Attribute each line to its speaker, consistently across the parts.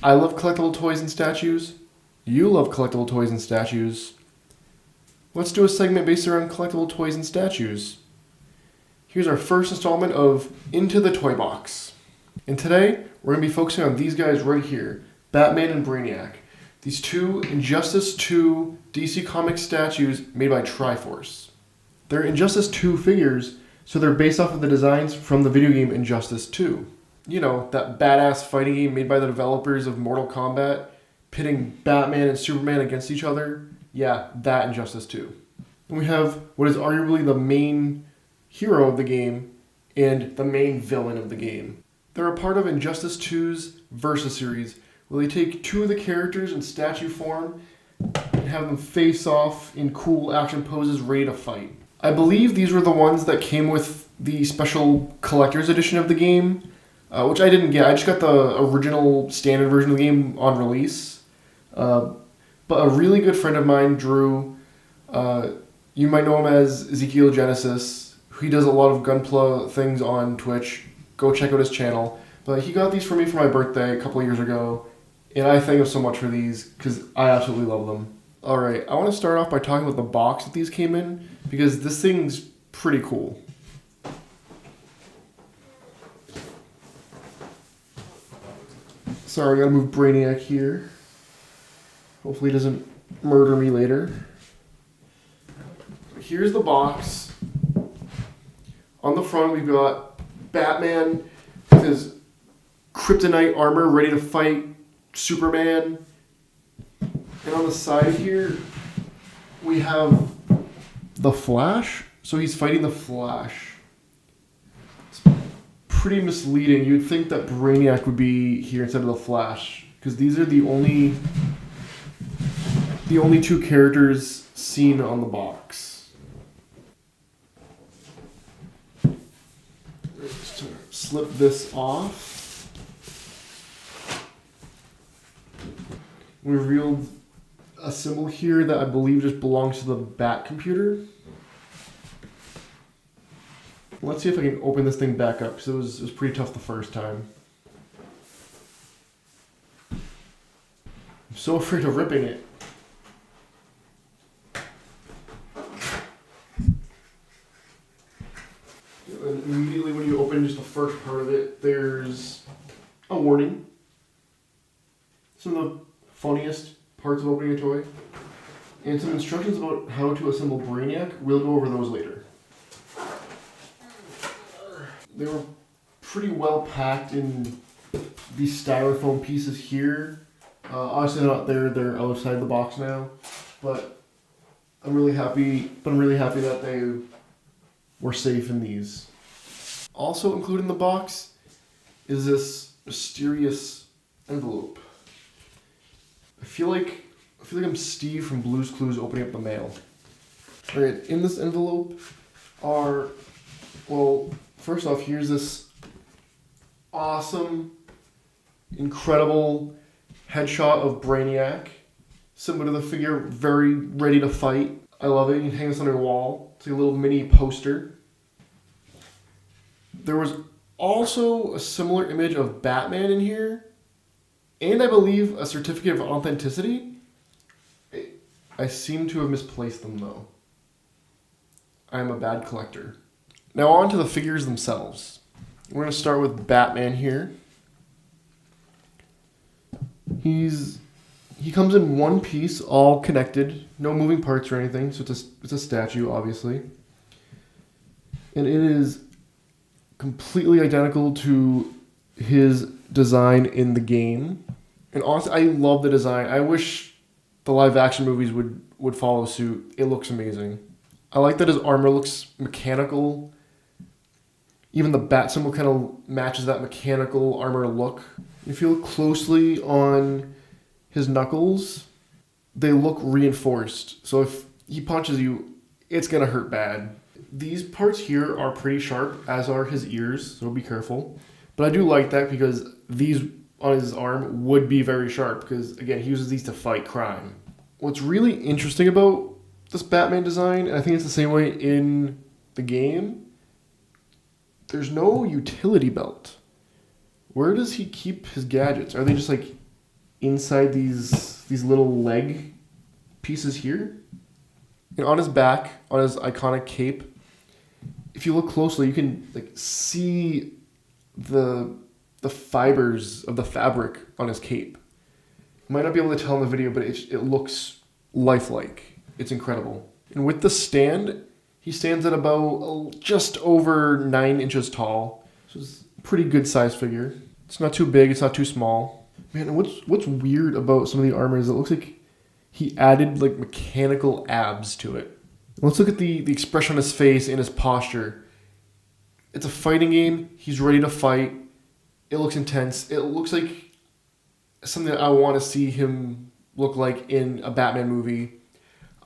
Speaker 1: I love collectible toys and statues. You love collectible toys and statues. Let's do a segment based around collectible toys and statues. Here's our first installment of Into the Toy Box. And today, we're going to be focusing on these guys right here, Batman and Brainiac. These two Injustice 2 DC Comics statues made by Triforce. They're Injustice 2 figures, so they're based off of the designs from the video game Injustice 2. You know, that badass fighting game made by the developers of Mortal Kombat, pitting Batman and Superman against each other. Yeah, that Injustice 2. And we have what is arguably the main hero of the game and the main villain of the game. They're a part of Injustice 2's Versus series, where they take two of the characters in statue form and have them face off in cool action poses ready to fight. I believe these were the ones that came with the special collector's edition of the game, which I didn't get. I just got the original standard version of the game on release. But a really good friend of mine, Drew, you might know him as Ezekiel Genesis. He does a lot of Gunpla things on Twitch. Go check out his channel. But he got these for me for my birthday a couple of years ago. And I thank him so much for these because I absolutely love them. Alright, I want to start off by talking about the box that these came in because this thing's pretty cool. Sorry, I gotta move Brainiac here. Hopefully he doesn't murder me later. Here's the box. On the front we've got Batman with his kryptonite armor ready to fight Superman. And on the side here we have the Flash. So he's fighting the Flash. Pretty misleading. You'd think that Brainiac would be here instead of the Flash, because these are the only two characters seen on the box. Just slip this off. We revealed a symbol here that I believe just belongs to the Bat computer. Let's see if I can open this thing back up, because it was pretty tough the first time. I'm so afraid of ripping it. And immediately when you open just the first part of it, there's a warning. Some of the funniest parts of opening a toy. And some instructions about how to assemble Brainiac. We'll go over those later. They were pretty well packed in these styrofoam pieces here. Obviously they're not there, they're outside the box now. But I'm really happy that they were safe in these. Also included in the box is this mysterious envelope. I feel like I'm Steve from Blue's Clues opening up the mail. Alright, in this envelope are, well, first off, here's this awesome, incredible headshot of Brainiac. Similar to the figure, very ready to fight. I love it. You can hang this on your wall. It's like a little mini poster. There was also a similar image of Batman in here. And I believe a certificate of authenticity. I seem to have misplaced them though. I am a bad collector. Now on to the figures themselves. We're going to start with Batman here. He comes in one piece, all connected, no moving parts or anything, so it's a statue, obviously. And it is completely identical to his design in the game. And honestly, I love the design. I wish the live action movies would follow suit. It looks amazing. I like that his armor looks mechanical. Even the bat symbol kind of matches that mechanical armor look. If you look closely on his knuckles, they look reinforced. So if he punches you, it's going to hurt bad. These parts here are pretty sharp, as are his ears, so be careful. But I do like that because these on his arm would be very sharp because, again, he uses these to fight crime. What's really interesting about this Batman design, and I think it's the same way in the game, there's no utility belt. Where does he keep his gadgets? Are they just like inside these little leg pieces here. And on his back, on his iconic cape, if you look closely, you can like see the fibers of the fabric on his cape. You might not be able to tell in the video, but it looks lifelike. It's incredible. And with the stand, he stands at about just over 9 inches tall. So it's a pretty good size figure. It's not too big, it's not too small. Man, and what's weird about some of the armor is it looks like he added like mechanical abs to it. Let's look at the expression on his face and his posture. It's a fighting game. He's ready to fight. It looks intense. It looks like something that I want to see him look like in a Batman movie.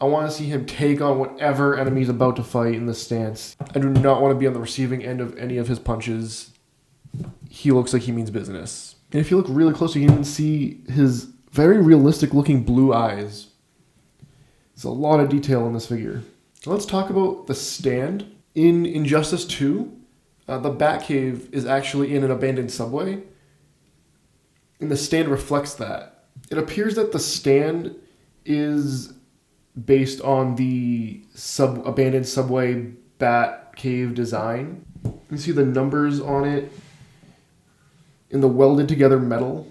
Speaker 1: I want to see him take on whatever enemy he's about to fight in this stance. I do not want to be on the receiving end of any of his punches. He looks like he means business. And if you look really closely, you can see his very realistic looking blue eyes. There's a lot of detail in this figure. Let's talk about the stand. In Injustice 2, the Batcave is actually in an abandoned subway, and the stand reflects that. It appears that the stand is based on the abandoned subway Batcave design. You can see the numbers on it in the welded together metal.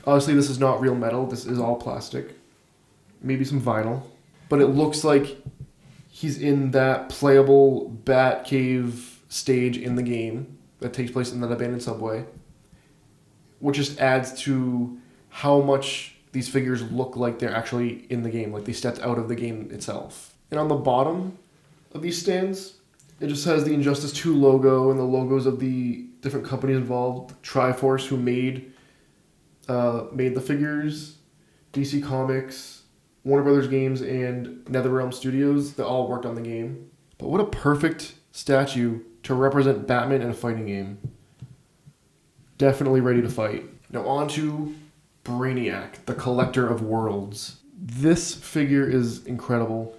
Speaker 1: Obviously, this is not real metal. This is all plastic. Maybe some vinyl. But it looks like he's in that playable Batcave stage in the game that takes place in that abandoned subway, which just adds to how much these figures look like they're actually in the game, like they stepped out of the game itself. And on the bottom of these stands, it just has the Injustice 2 logo and the logos of the different companies involved. Triforce, who made the figures, DC Comics, Warner Brothers Games, and NetherRealm Studios that all worked on the game. But what a perfect statue to represent Batman in a fighting game. Definitely ready to fight. Now on to Brainiac, the Collector of Worlds. This figure is incredible.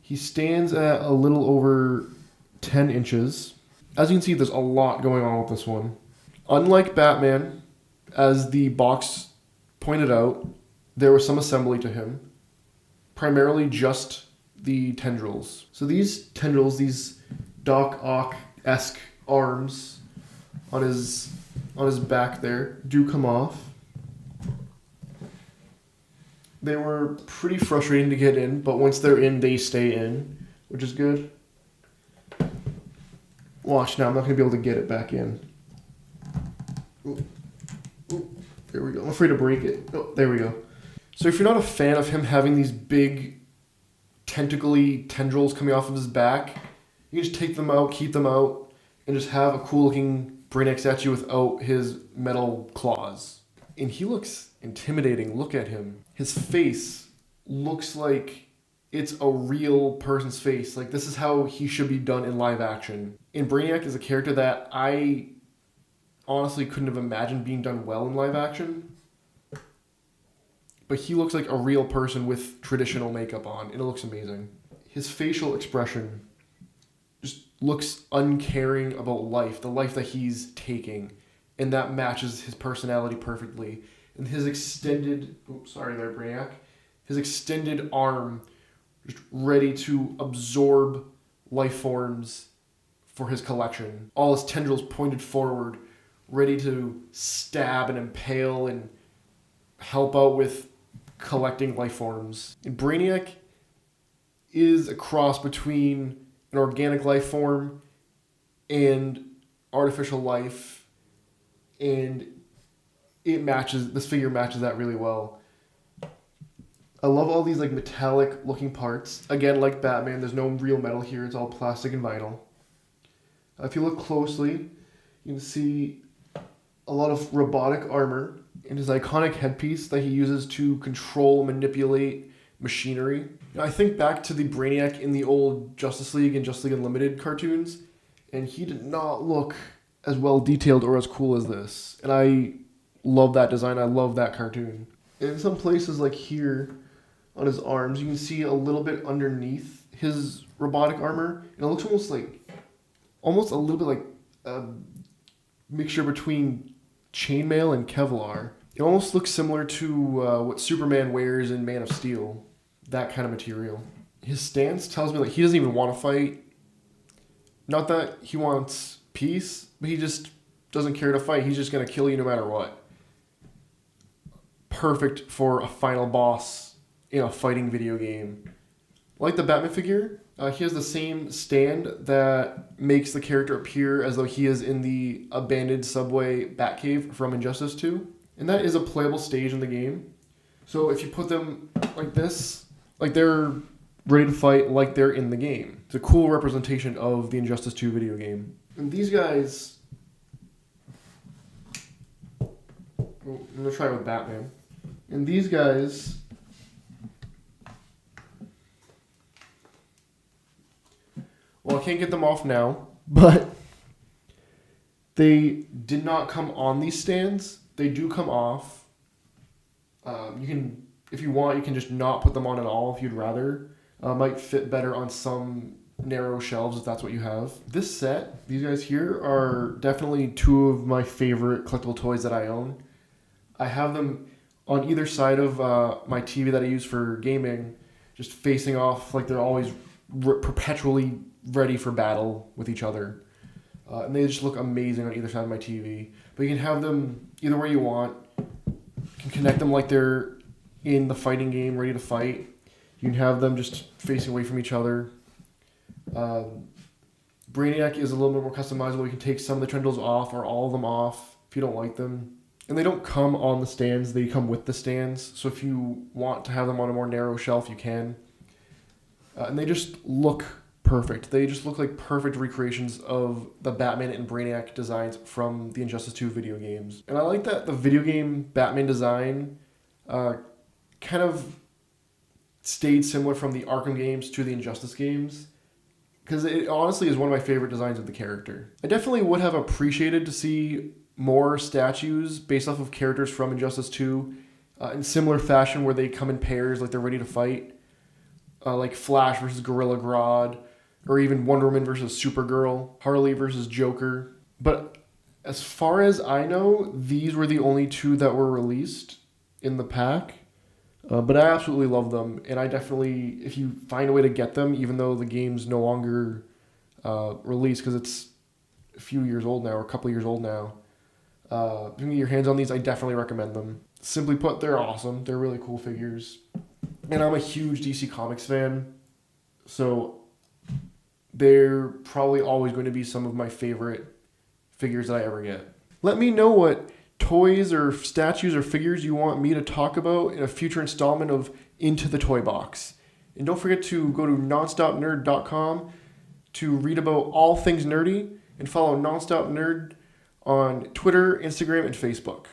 Speaker 1: He stands at a little over 10 inches. As you can see, there's a lot going on with this one. Unlike Batman, as the box pointed out, there was some assembly to him. Primarily just the tendrils. So these tendrils, these Doc Ock-esque arms on his back there, do come off. They were pretty frustrating to get in, but once they're in, they stay in, which is good. Watch now, I'm not going to be able to get it back in. Ooh. Ooh. There we go. I'm afraid to break it. Oh, there we go. So if you're not a fan of him having these big tentacly tendrils coming off of his back, you can just take them out, keep them out, and just have a cool looking Brainiac statue without his metal claws. And he looks intimidating. Look at him. His face looks like it's a real person's face. Like, this is how he should be done in live action. And Brainiac is a character that I honestly couldn't have imagined being done well in live action. But he looks like a real person with traditional makeup on, and it looks amazing. His facial expression just looks uncaring about life, the life that he's taking, and that matches his personality perfectly. And his extended, Brainiac, his extended arm just ready to absorb life forms for his collection. All his tendrils pointed forward, ready to stab and impale and help out with collecting life forms. And Brainiac is a cross between an organic life form and artificial life, and this figure matches that really well. I love all these like metallic looking parts. Again, like Batman, there's no real metal here, it's all plastic and vinyl. If you look closely, you can see a lot of robotic armor and his iconic headpiece that he uses to control and manipulate machinery. I think back to the Brainiac in the old Justice League and Justice League Unlimited cartoons, and he did not look as well detailed or as cool as this. And I love that design, I love that cartoon. And in some places like here on his arms, you can see a little bit underneath his robotic armor, and it looks almost a little bit like a mixture between chainmail and Kevlar. It almost looks similar to what Superman wears in Man of Steel. That kind of material. His stance tells me like he doesn't even want to fight. Not that he wants peace, but he just doesn't care to fight. He's just going to kill you no matter what. Perfect for a final boss in a fighting video game. Like the Batman figure, he has the same stand that makes the character appear as though he is in the abandoned subway Batcave from Injustice 2. And that is a playable stage in the game. So if you put them like this, like they're ready to fight like they're in the game. It's a cool representation of the Injustice 2 video game. And these guys... I'm going to try it with Batman. And these guys... Well, I can't get them off now, but they did not come on these stands. They do come off. You can, if you want, you can just not put them on at all if you'd rather. Might fit better on some narrow shelves if that's what you have. This set, these guys here, are definitely two of my favorite collectible toys that I own. I have them on either side of my TV that I use for gaming, just facing off like they're always perpetually ready for battle with each other. And they just look amazing on either side of my TV. But you can have them either way you want. You can connect them like they're in the fighting game, ready to fight. You can have them just facing away from each other. Brainiac is a little bit more customizable. You can take some of the trundles off or all of them off if you don't like them. And they don't come on the stands. They come with the stands. So if you want to have them on a more narrow shelf, you can. And they just look perfect. They just look like perfect recreations of the Batman and Brainiac designs from the Injustice 2 video games. And I like that the video game Batman design kind of stayed similar from the Arkham games to the Injustice games, because it honestly is one of my favorite designs of the character. I definitely would have appreciated to see more statues based off of characters from Injustice 2 in similar fashion where they come in pairs like they're ready to fight. Like Flash versus Gorilla Grodd, or even Wonder Woman versus Supergirl, Harley versus Joker. But as far as I know, these were the only two that were released in the pack. But I absolutely love them, and I definitely, if you find a way to get them, even though the game's no longer released because it's a few years old now, or a couple years old now, if you can get your hands on these, I definitely recommend them. Simply put, they're awesome. They're really cool figures. And I'm a huge DC Comics fan, so they're probably always going to be some of my favorite figures that I ever get. Let me know what toys or statues or figures you want me to talk about in a future installment of Into the Toy Box. And don't forget to go to nonstopnerd.com to read about all things nerdy, and follow Nonstop Nerd on Twitter, Instagram, and Facebook.